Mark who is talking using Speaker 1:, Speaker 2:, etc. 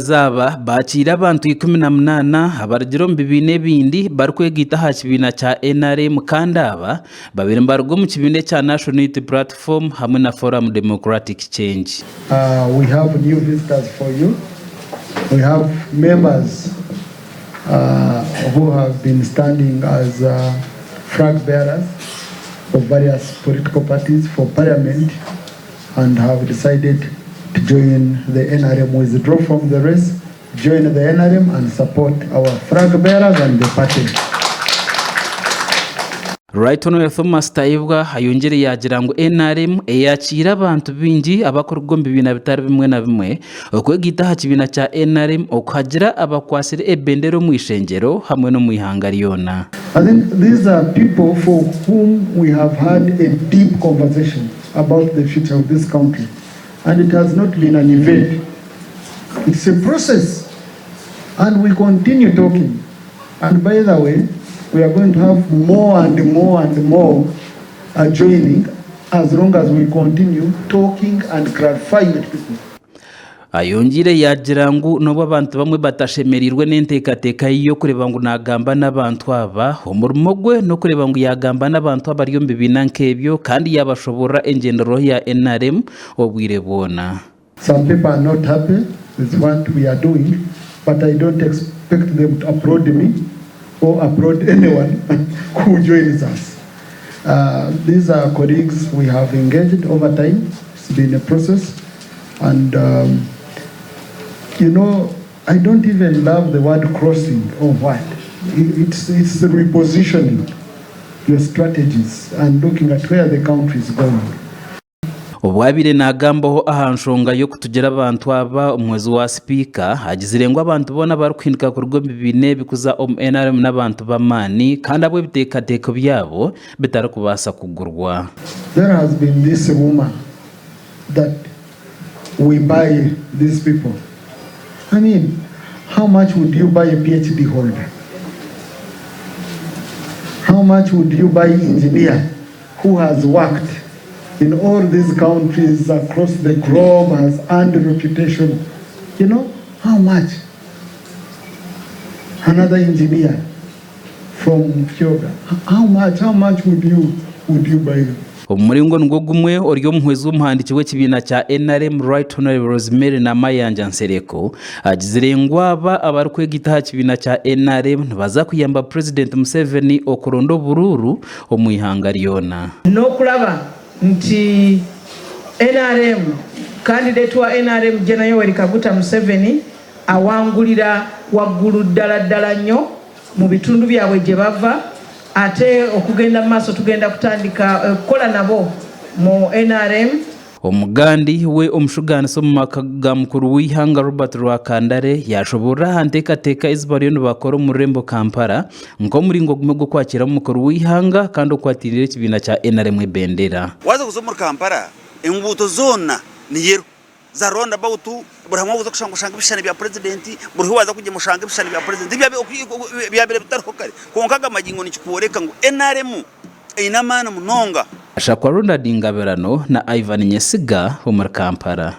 Speaker 1: Zaba bakira abantu 18 abarugiro mbibine bindi Barikwegaiteho kibina cha NRM kandi aba babiri mbargo mu kibine cha National Unity Platform hamwe na Forum Democratic Change.
Speaker 2: We have new visitors for you. We have members who have been standing as flag bearers of various political parties for parliament and have decided to join the NRM, withdraw from the race, join the NRM and support our flag bearers and the party.
Speaker 1: Ryaitu no Thomas Taibwa ayongere yagira ngo NRM yakira abantu bingi abakorwa mbibina bitari bimwe na bimwe Okwegaiteho kibina cha NRM okagira abakwasire ebendero mu ishengero hamwe no mu Eihanga ryona.
Speaker 2: I think these are people for whom we have had a deep conversation about the future of this country. And it has not been an event. It's a process. And we continue talking. And by the way, we are going to have more and more and more joining as long as we continue talking and clarifying with people.
Speaker 1: Ayongire yagira ngo nobo abantu bamwe batashemerirwe n'entekateka yo kureba ngo nagamba n'abantu aba umurimo gwe no kureba ngo yagamba n'abantu abariyo mbibina nkebyo kandi yabashobora engendero ya NRM obwire bona.
Speaker 2: Some people are not happy with what we are doing, but I don't expect them to applaud me or applaud anyone who joins us. These are colleagues we have engaged over time. It's been a process, and you know, I don't even love the word crossing or what. It's the repositioning your strategies and looking at where the country is going.
Speaker 1: Obwabire nagambaho ahanshonga yo kutugera abantu aba umwezi wa speaker agizirengwa abantu bona barukwindika ku rugo bibine bikuza NRM n'abantu bamani kandi abo bitekateka byabo bitara kubasa kugurwa.
Speaker 2: There has been this rumor that we buy these people. I mean, how much would you buy a PhD holder? How much would you buy an engineer who has worked in all these countries across the globe, has earned a reputation? You know, how much? Another engineer from Kyoga. How much would you buy them?
Speaker 1: Umuringo ngo gumwe oryo muhwezo muhandikiwe kibina cha NRM Ryaitu no Rosemary na Mayanja Nsereko agizirengwa aba Abarikwegaiteho kibina cha NRM baza kuyamba President Museveni okorondo bururu omu Eihanga ryona.
Speaker 3: No kulaba nti NRM candidate wa NRM Jena Yoweri Kaguta Museveni awangulira waggulu ddala nnyo mu bitundu byabwe gye bava. Ate okugenda maso tugenda kutandika kola nabo mu NRM.
Speaker 1: Omugandi we omushugana so makaga mukuru w'Eihanga Robert Rwakandare yashobora hantekateka izibariyo bakora mu Rembo Kampala nko muringo gume gwo kwakira mukuru w'Eihanga kandi okwatirire kibina cha NRM ebendera.
Speaker 4: Waza kuzo Kampala engubuto zona ni yero za ronda bautu burahamwe buzo kushanga bishane bya president buri waza kujye mushanga bishane bya president byabire bitarokare konkaga magingo ni kikuboreka ngo NRM ina mana munonga
Speaker 1: ashakwa Ronald Ngaberano na Ivan Nyesiga wo muri Kampala.